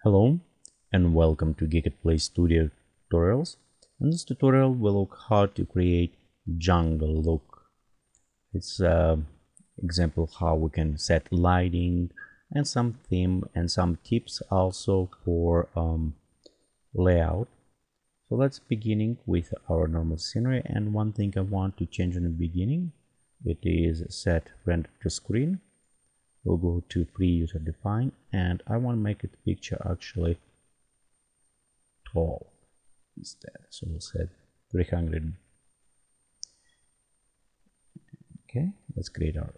Hello and welcome to Geekatplay Studio tutorials. In this tutorial we'll look how to create jungle look. It's example how we can set lighting and some theme and some tips also for layout. So let's beginning with our normal scenery, and one thing I want to change in the beginning, it is set render to screen. We'll go to pre-user define, and I want to make it picture actually tall instead. So we'll set 300. Okay, let's create our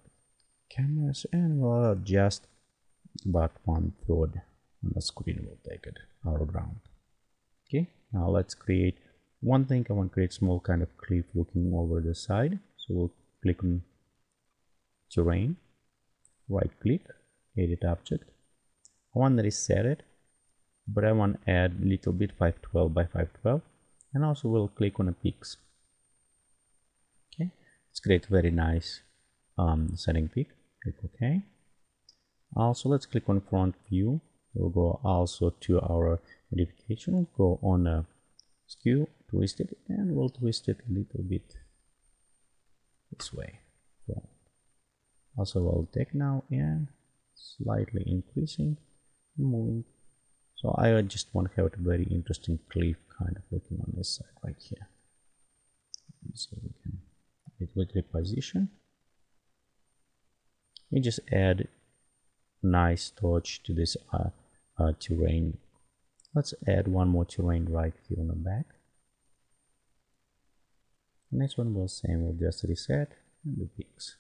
cameras and we'll adjust about 1/3 on the screen. We'll take it our ground. Okay, now let's create one thing. I want to create small kind of cliff looking over the side. So we'll click on terrain, right click, edit object. I want to reset it, but I want to add a little bit 512 by 512, and also we'll click on a peaks. Okay, let's create very nice setting peak. Click OK. Also let's click on front view. We'll go also to our modification, go on skew, twist it, and we'll twist it a little bit this way. So also we'll take now and slightly increasing and moving. So I just want to have a very interesting cliff kind of looking on this side right here. So we can it with reposition. We just add nice touch to this terrain. Let's add one more terrain right here on the back. The next one will same, we'll just reset and the peaks.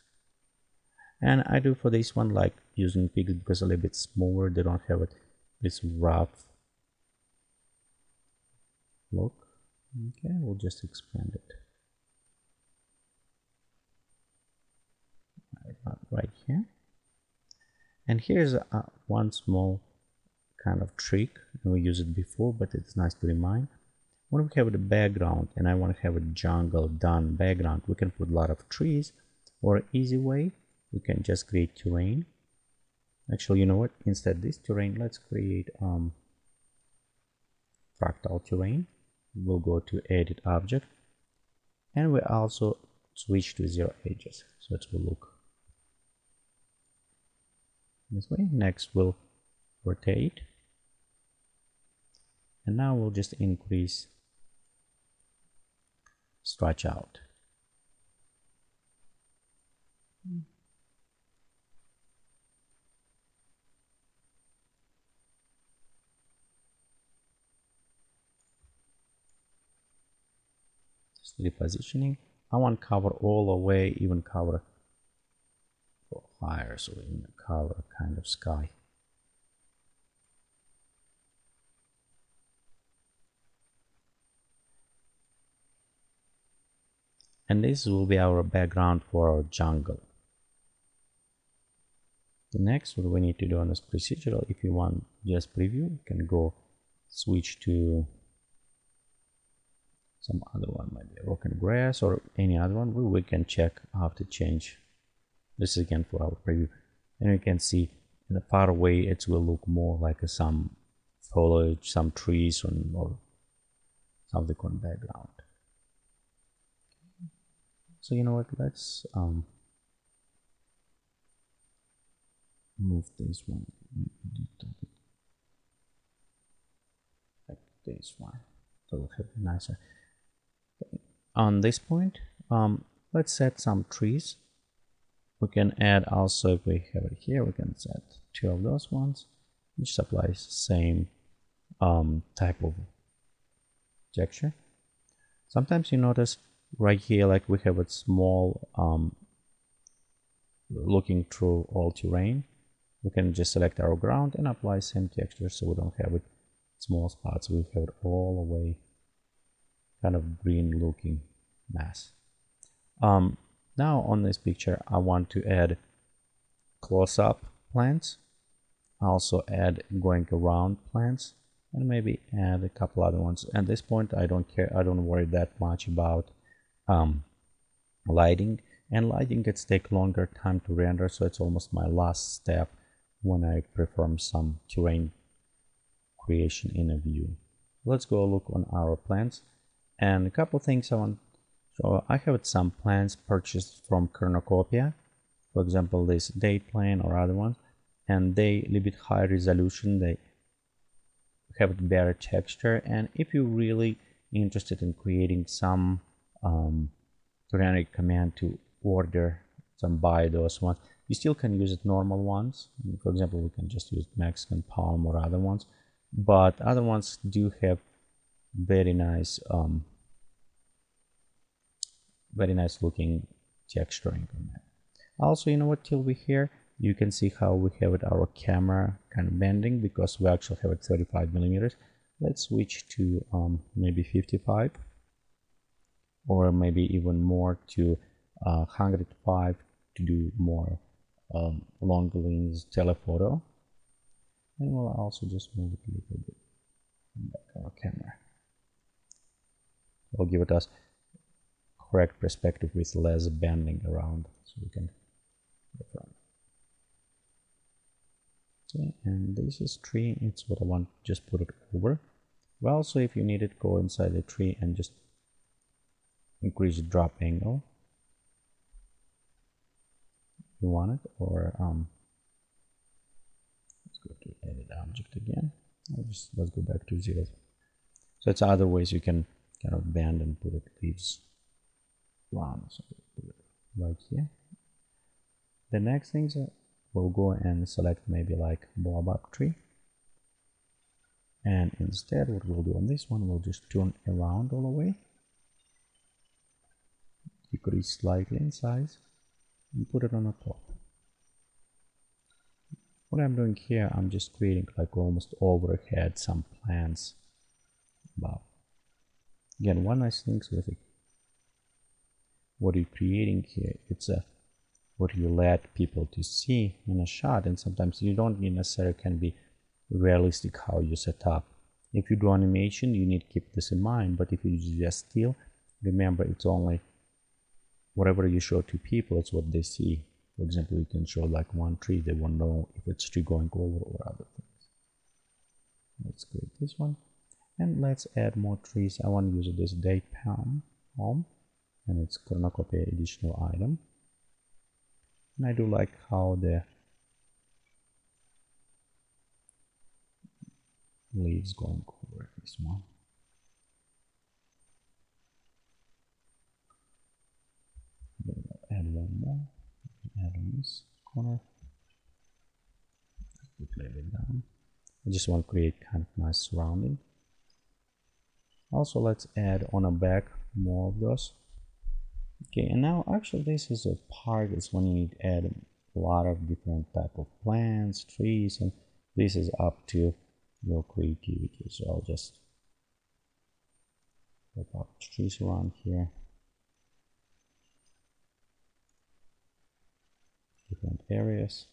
And I do for this one like using peaks because a little bit smaller, they don't have this rough look. Okay, we'll just expand it right here. And here's one small kind of trick, and we used it before, but it's nice to remind. When we have the background and I want to have a jungle done background, we can put a lot of trees, or easy way we can just create terrain. Actually, you know what, instead this terrain, let's create fractal terrain. We'll go to edit object, and we also switch to 0 edges, so it will look this way. Next we'll rotate, and now we'll just increase stretch out. Just repositioning. I want cover all the way, even cover higher, so even cover kind of sky. And this will be our background for our jungle. The next, what we need to do on this procedural, if you want just preview, you can go switch to some other one, maybe rock and grass or any other one. We can check how to change. This is again for our preview, and you can see in the far away it will look more like some foliage, some trees, or something on background. So you know what, let's move this one like this one, so we'll have a nicer. Okay. On this point, let's set some trees. We can add also, if we have it here, we can set 2 of those ones, which applies same type of texture. Sometimes you notice right here, like we have a small looking through all terrain. We can just select our ground and apply same texture, so we don't have it small spots. We have it all the way kind of green looking mass. Now on this picture I want to add close-up plants, also add going around plants, and maybe add a couple other ones. At this point I don't care, I don't worry that much about lighting, and lighting gets take longer time to render, so it's almost my last step when I perform some terrain creation in a view. Let's go look on our plans, and a couple things I want. So I have some plans purchased from Cornucopia, for example this date plan or other ones, and they a little bit high resolution, they have better texture, and if you're really interested in creating some generic command to order some buy those ones, you still can use it normal ones. For example, we can just use Mexican Palm or other ones, but other ones do have very nice looking texturing command. Also, you know what, till we're here, you can see how we have it, our camera kind of bending, because we actually have it 35 millimeters. Let's switch to maybe 55, or maybe even more to 105 to do more long lens telephoto. And we'll also just move it a little bit back our camera. It'll give it us correct perspective with less bending around, so we can go from. Okay, and this is tree, it's what I want, just put it over. Well, so if you need it, go inside the tree and just increase the drop angle if you want it, or let's go to edit object again. Let's go back to 0. So it's other ways you can kind of bend and put it leaves round. So put it right here. The next things we'll go and select maybe like baobab tree, and instead what we'll do on this one, we'll just turn around all the way, decrease slightly in size, and put it on the top. What I'm doing here, I'm just creating like almost overhead some plants above. Again, one nice thing with it, what you're creating here, it's what you let people to see in a shot, and sometimes you don't necessarily can be realistic how you set up. If you do animation, you need to keep this in mind, but if you just still, remember it's only whatever you show to people, it's what they see. For example, you can show like one tree, they won't know if it's tree going over or other things. Let's create this one, and let's add more trees. I want to use this date palm, and it's Cornucopia additional item. And I do like how the leaves going over this one. Add one more. Add on this corner. Play it down. I just want to create kind of nice surrounding. Also, let's add on a back more of those. Okay, and now actually this is a part is when you need to add a lot of different type of plants, trees, and this is up to your creativity. So I'll just put up trees around here, different areas.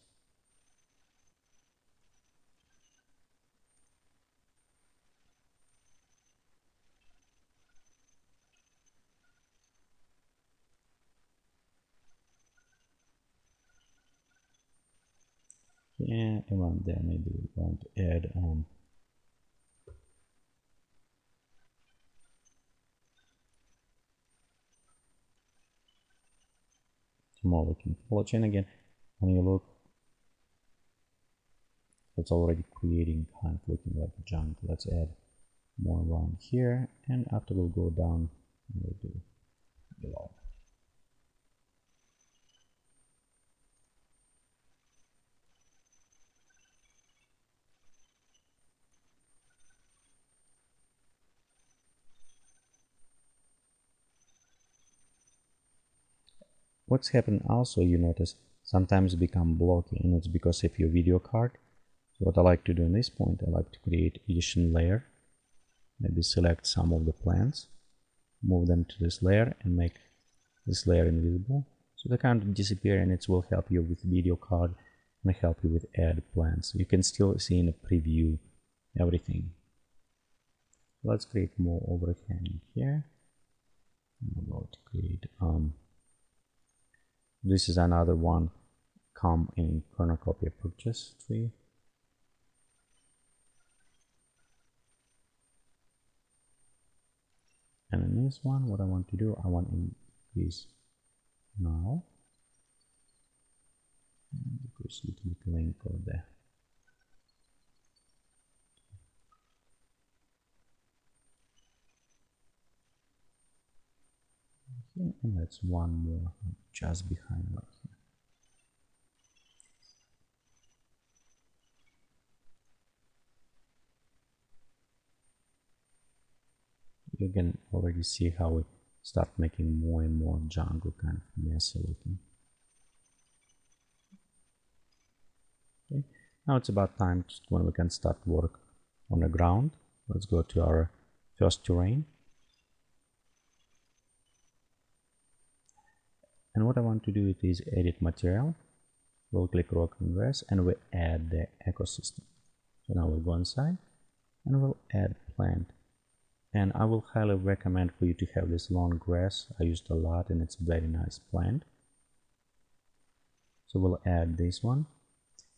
Yeah, around there maybe we're going to add more looking follow chain again. When you look, it's already creating kind of looking like a junk. Let's add more around here, and after we'll go down and we'll do below. What's happened also, you notice sometimes become blocky, and it's because of your video card. So what I like to do in this point, I like to create addition layer, maybe select some of the plants, move them to this layer and make this layer invisible, so they kind of disappear, and it will help you with video card and help you with add plants. You can still see in a preview everything. Let's create more overhang here. I'm going to create this is another one come in Cornucopia purchase tree. this one, what I want to do, I want to increase now. And increase a little bit length over there. Okay, and that's one more just behind right here. You can already see how we start making more and more jungle kind of messy looking. Okay, now it's about time when we can start work on the ground. Let's go to our first terrain. And what I want to do is edit material. We'll click rock and grass and we add the ecosystem. So now we'll go inside and we'll add plant. And I will highly recommend for you to have this long grass. I used a lot and it's a very nice plant. So we'll add this one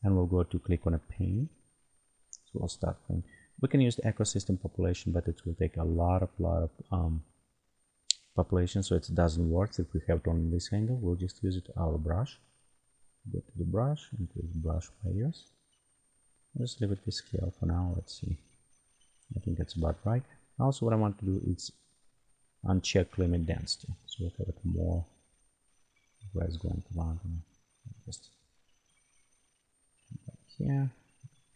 and we'll go to click on a pane. So we'll start playing. We can use the ecosystem population, but it will take a lot of population, so it doesn't work if we have it on this angle. We'll just use it our brush. Go to the brush, increase brush layers. Just leave it this scale for now. Let's see. I think that's about right. Also, what I want to do is uncheck limit density, so we'll have it more grass going around. Just back here,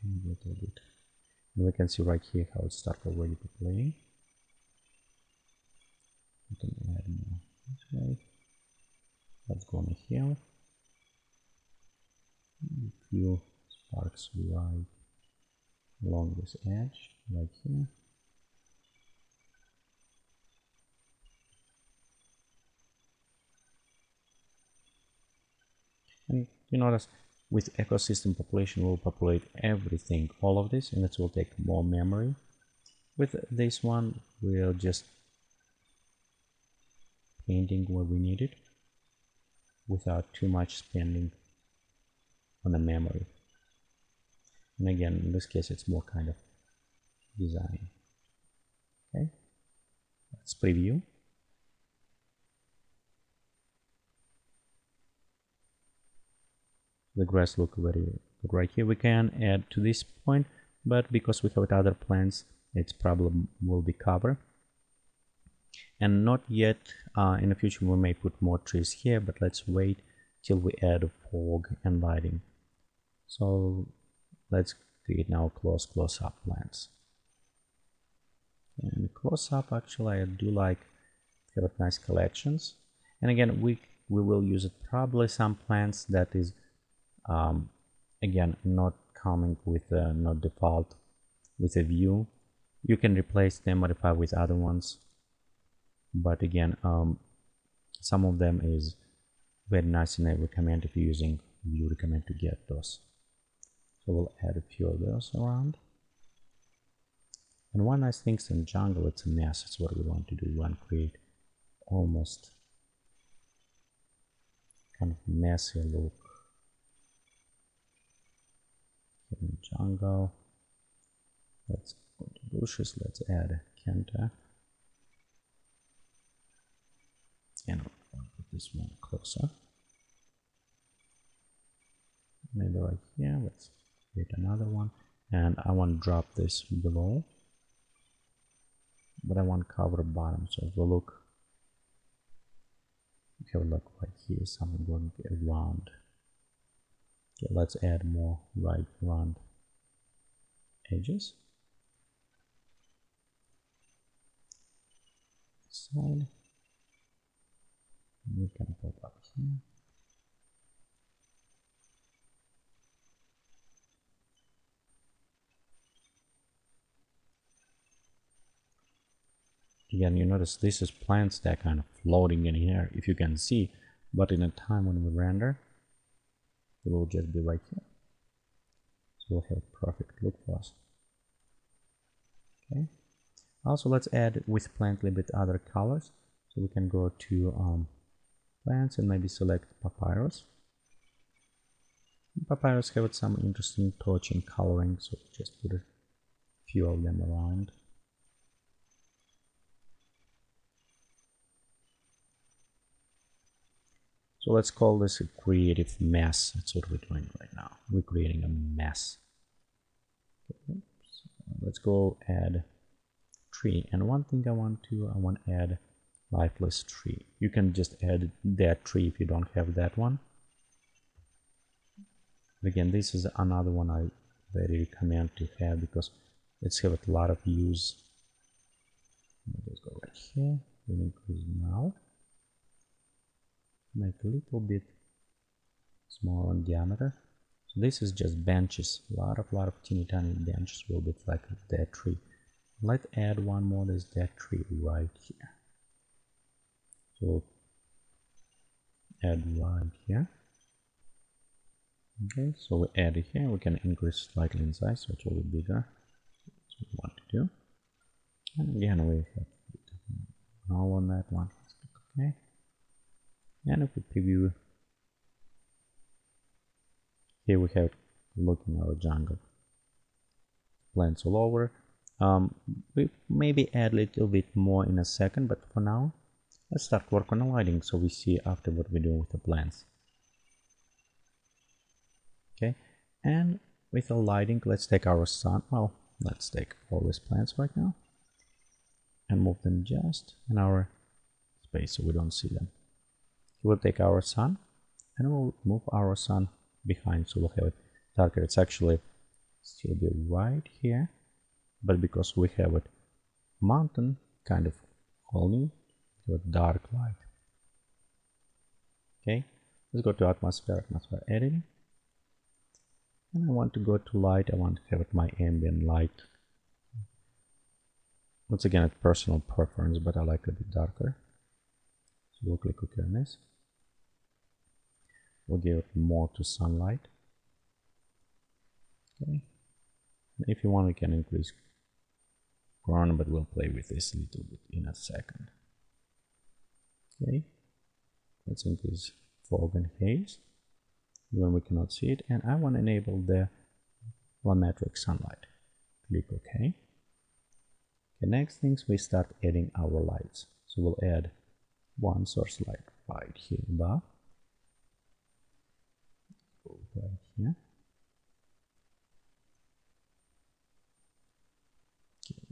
and a little bit. And we can see right here how it started already populating. We can add more this way. Let's go on here. A few sparks right along this edge, right here. And you notice with ecosystem population we'll populate everything, all of this, and it will take more memory. With this one we'll just painting where we need it without too much spending on the memory. And again, in this case it's more kind of design. Okay, let's preview. The grass look very good right here. We can add to this point, but because we have other plants, its problem will be covered. And not yet. In the future we may put more trees here, but let's wait till we add fog and lighting. So let's create now close-up plants. And close-up, actually I do like have nice collections. And again, we will use it probably some plants that is again not coming with not default with a view. You can replace them, modify with other ones, but again some of them is very nice, and I recommend if you're using view, recommend to get those. So we'll add a few of those around. And one nice thing is in jungle, it's a mess. That's what we want to do. We want to create almost kind of messy look in jungle. Let's go to bushes. Let's add a canter. And I'll put this one closer. Maybe right here. Let's create another one. And I want to drop this below. But I want to cover bottom. So if we look, okay, look right here, something going around. Okay, let's add more right around edges. Side. We can put up here. Again, you notice this is plants that are kind of floating in here, if you can see, but in a time when we render, it will just be right here. So we'll have a perfect look for us. Okay. Also, let's add with plant a little bit other colors. So we can go to plants and maybe select papyrus. Papyrus have some interesting touch and coloring, so just put a few of them around. So let's call this a creative mess. That's what we're doing right now. We're creating a mess. Okay. So let's go add tree. And one thing I want to add lifeless tree. You can just add that tree if you don't have that one. Again, this is another one I very recommend to have because it's have a lot of use. Let's go right here. We'll increase now. Make a little bit smaller in diameter. So this is just benches. A lot of teeny tiny benches will be like that tree. Let's add one more. There's that tree right here. So add right here. Okay, so we add it here. We can increase slightly in size, so it's a little bigger. That's what we want to do. And again, we have null on that one. Okay. And if we preview, here we have look in our jungle. Plants all over. We maybe add a little bit more in a second, but for now, let's start work on the lighting so we see after what we do with the plants. Okay, and with the lighting, let's take our sun. Well, let's take all these plants right now and move them just in our space so we don't see them. We'll take our sun and we'll move our sun behind so we'll have it darker. It's actually still be right here, but because we have it mountain kind of holding with dark light. Okay, let's go to atmosphere editing. And I want to go to light. I want to have it my ambient light. Once again, it's personal preference, but I like it a bit darker. So we'll click OK on this. We'll give it more to sunlight. Okay. And if you want, we can increase ground, but we'll play with this a little bit in a second. Okay. Let's increase fog and haze when we cannot see it, and I want to enable the volumetric sunlight. Click OK. The next things we start adding our lights. So we'll add one source light right here above. Right here.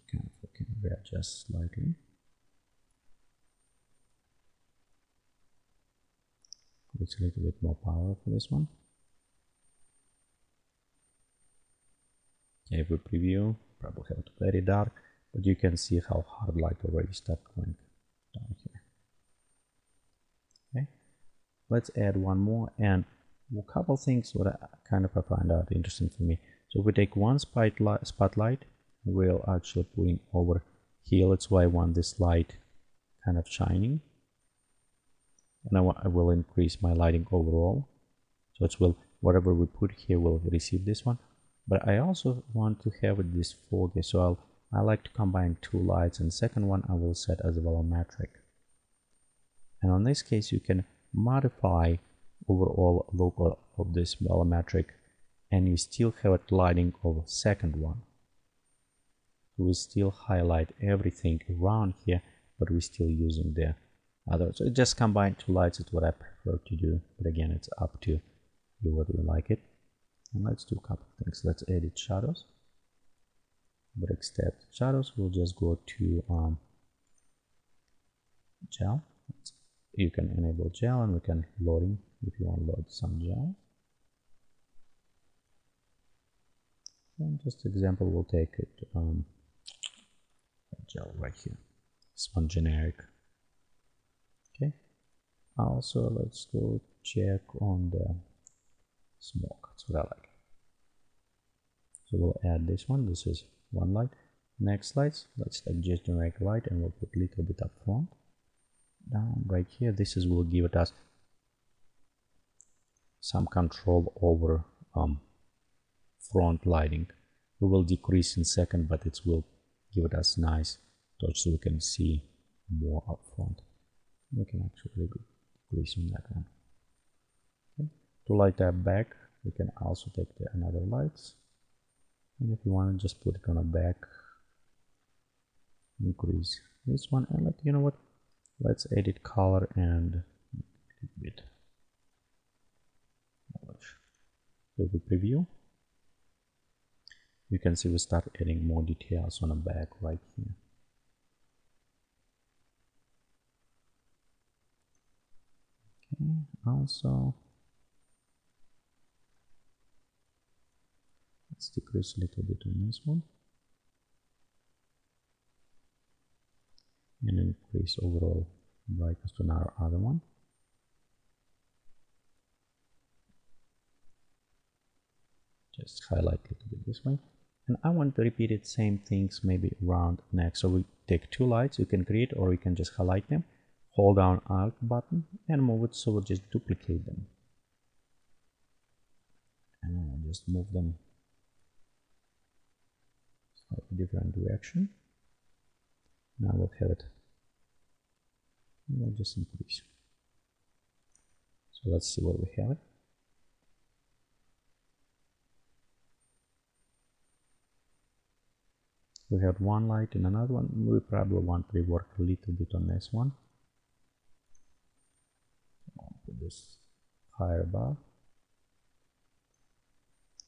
Okay, we can readjust slightly. It's a little bit more power for this one. Okay, if we preview, probably have to very dark, but you can see how hard light already start going down here. Okay, let's add one more, and a couple things what I find out interesting for me. So if we take one spotlight, we'll actually put it over here. That's why I want this light kind of shining. And I will increase my lighting overall. So it will, whatever we put here will receive this one. But I also want to have it this foggy. So I like to combine two lights, and the second one I will set as a volumetric. And on this case, you can modify overall look of this volumetric, and you still have it lighting over second one. We still highlight everything around here, but we're still using the other. So just combine two lights is what I prefer to do, but again, it's up to you whether you like it. And let's do a couple of things. Let's edit shadows. But except shadows, we'll just go to gel. You can enable gel, and we can loading if you want to load some gel. And just example, we'll take it gel right here. This one generic. Okay. Also, let's go check on the smoke. That's what I like. So we'll add this one. This is one light. Next lights, let's take just generic light, and we'll put a little bit up front. Down right here, this is will give it us some control over front lighting. We will decrease in second, but it will give it us nice touch so we can see more up front. We can actually decrease on that one. Okay. To light up back, we can also take the another lights, and if you want to just put it on a back, increase this one, and you know what, let's edit color and a bit If we preview, you can see we start adding more details on the back right here. Okay, also let's decrease a little bit on this one and increase overall brightness on our other one. Just highlight a little bit this way. And I want to repeat it same things maybe around next. So we take two lights you can create, or you can just highlight them, hold down Alt button and move it, so we'll just duplicate them. And I'll just move them slightly different direction. Now we'll have it. We'll just increase. So let's see what we have. We have one light and another one. We probably want to rework a little bit on this one. I'll put this higher above.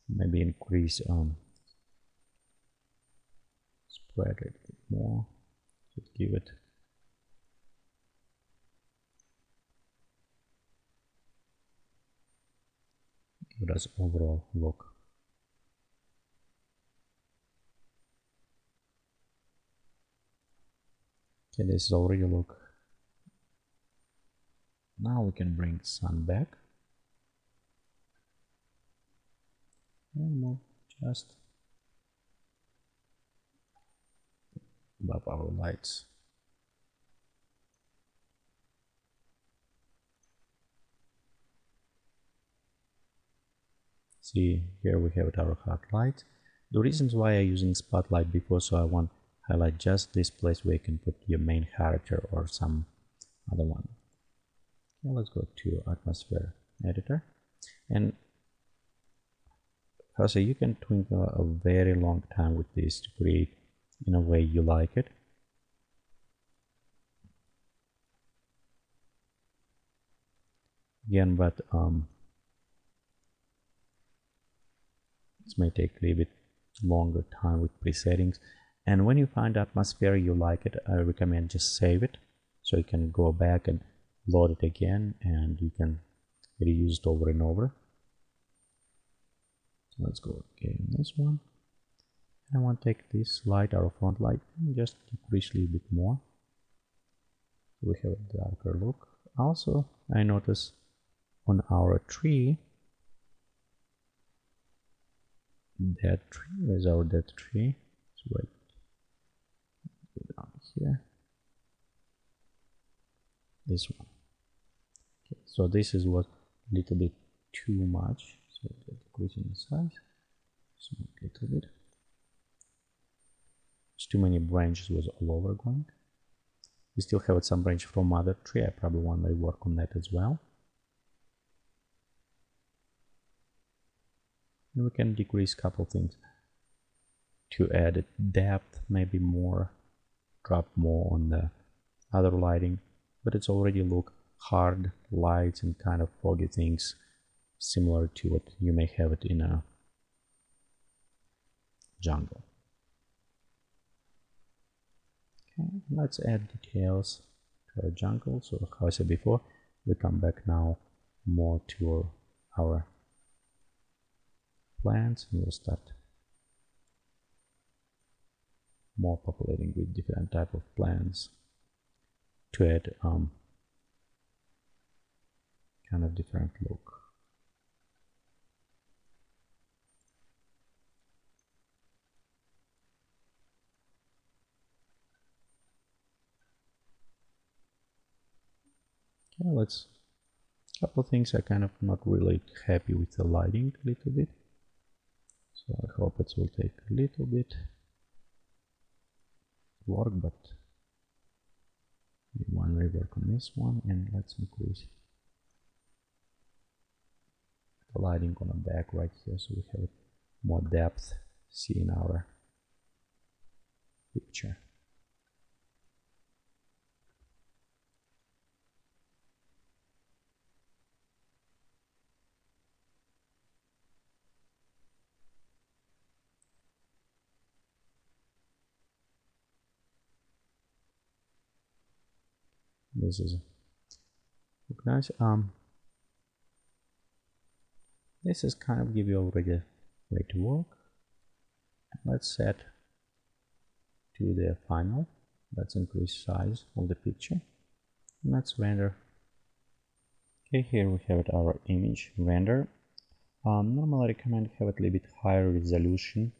Maybe increase spread it a bit more. Just give it as overall look. Okay, this is already look. Now we can bring sun back and move just above our lights. See, here we have our hard light. The reasons why I'm using spotlight before, so I want highlight just this place where you can put your main character or some other one. Okay, let's go to atmosphere editor, and also you can twinkle a very long time with this to create in a way you like it. Again, but this may take a little bit longer time with presettings. And when you find atmosphere you like it, I recommend just save it, so you can go back and load it again and you can reuse it over and over. So let's go again this one. I want to take this light, our front light, and just decrease a little bit more. We have a darker look. Also, I notice on our tree, dead tree, where's our dead tree? It's right down here. This one. Okay, so this is what a little bit too much. So decreasing the size. Small little bit. It's too many branches was all over going. We still have some branch from other tree. I probably want to work on that as well. And we can decrease a couple things to add depth, maybe more, drop more on the other lighting, but it's already look hard lights and kind of foggy things, similar to what you may have it in a jungle. Okay, let's add details to our jungle. So how I said before, we come back now more to our plants, and we'll start more populating with different type of plants to add kind of different look. Okay, let's couple things I kind of not really happy with the lighting a little bit. So I hope it will take a little bit work, but we want to rework on this one, and let's increase the lighting on the back right here, so we have more depth see in our picture. This is nice. This is kind of give you already a way to work. Let's set to the final. Let's increase size of the picture. Let's render. Okay, here we have it, our image render. Normally I recommend have it a little bit higher resolution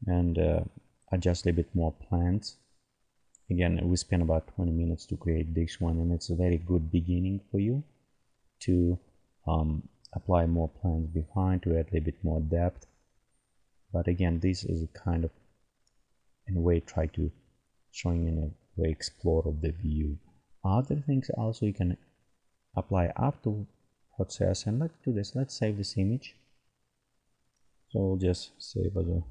and adjust a bit more plants. Again, we spent about 20 minutes to create this one, and it's a very good beginning for you to apply more plants behind to add a little bit more depth. But again, this is a kind of, in a way, try to showing in a way explore of the view. Other things also you can apply after process, and let's do this. Let's save this image. So we'll just save as a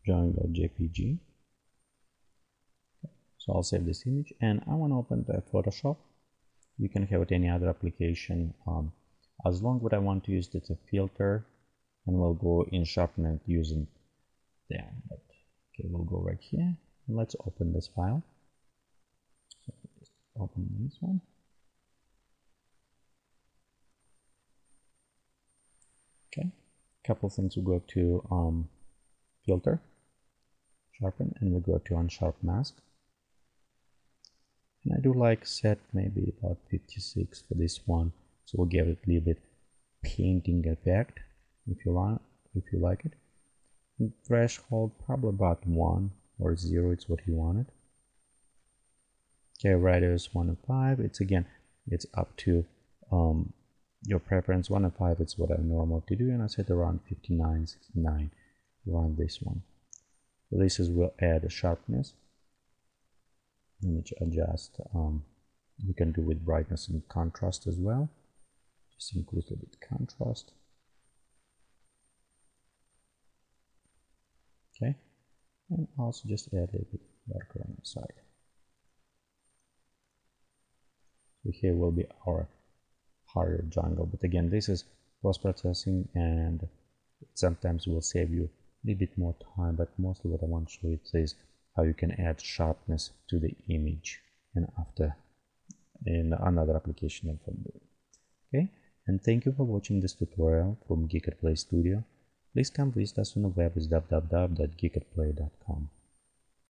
jungle.jpg. So I'll save this image, and I want to open the Photoshop. You can have it any other application, as long as I want to use it as a filter, and we'll go in sharpen using there. But okay, we'll go right here and let's open this file. So just open this one. Okay, couple things. We'll go to filter, sharpen, and we'll go to Unsharp Mask. And I do like set maybe about 56 for this one, so we'll give it a little bit painting effect if you like it. And threshold probably about 1 or 0, it's what you wanted. Okay, radius 1 and 5. It's again, it's up to your preference. 1 and 5 is what I normal to do, and I set around 59, 69 around this one. So this is will add a sharpness. Image adjust, we can do with brightness and contrast as well. Just increase a bit contrast. Okay, and also just add a little bit darker on the side. So here will be our harder jungle, but again, this is post-processing, and sometimes will save you a little bit more time, but mostly what I want to show you is how you can add sharpness to the image and after in another application and from there. Okay, and thank you for watching this tutorial from Geekatplay Studio. Please come visit us on the web is www.geekatplay.com.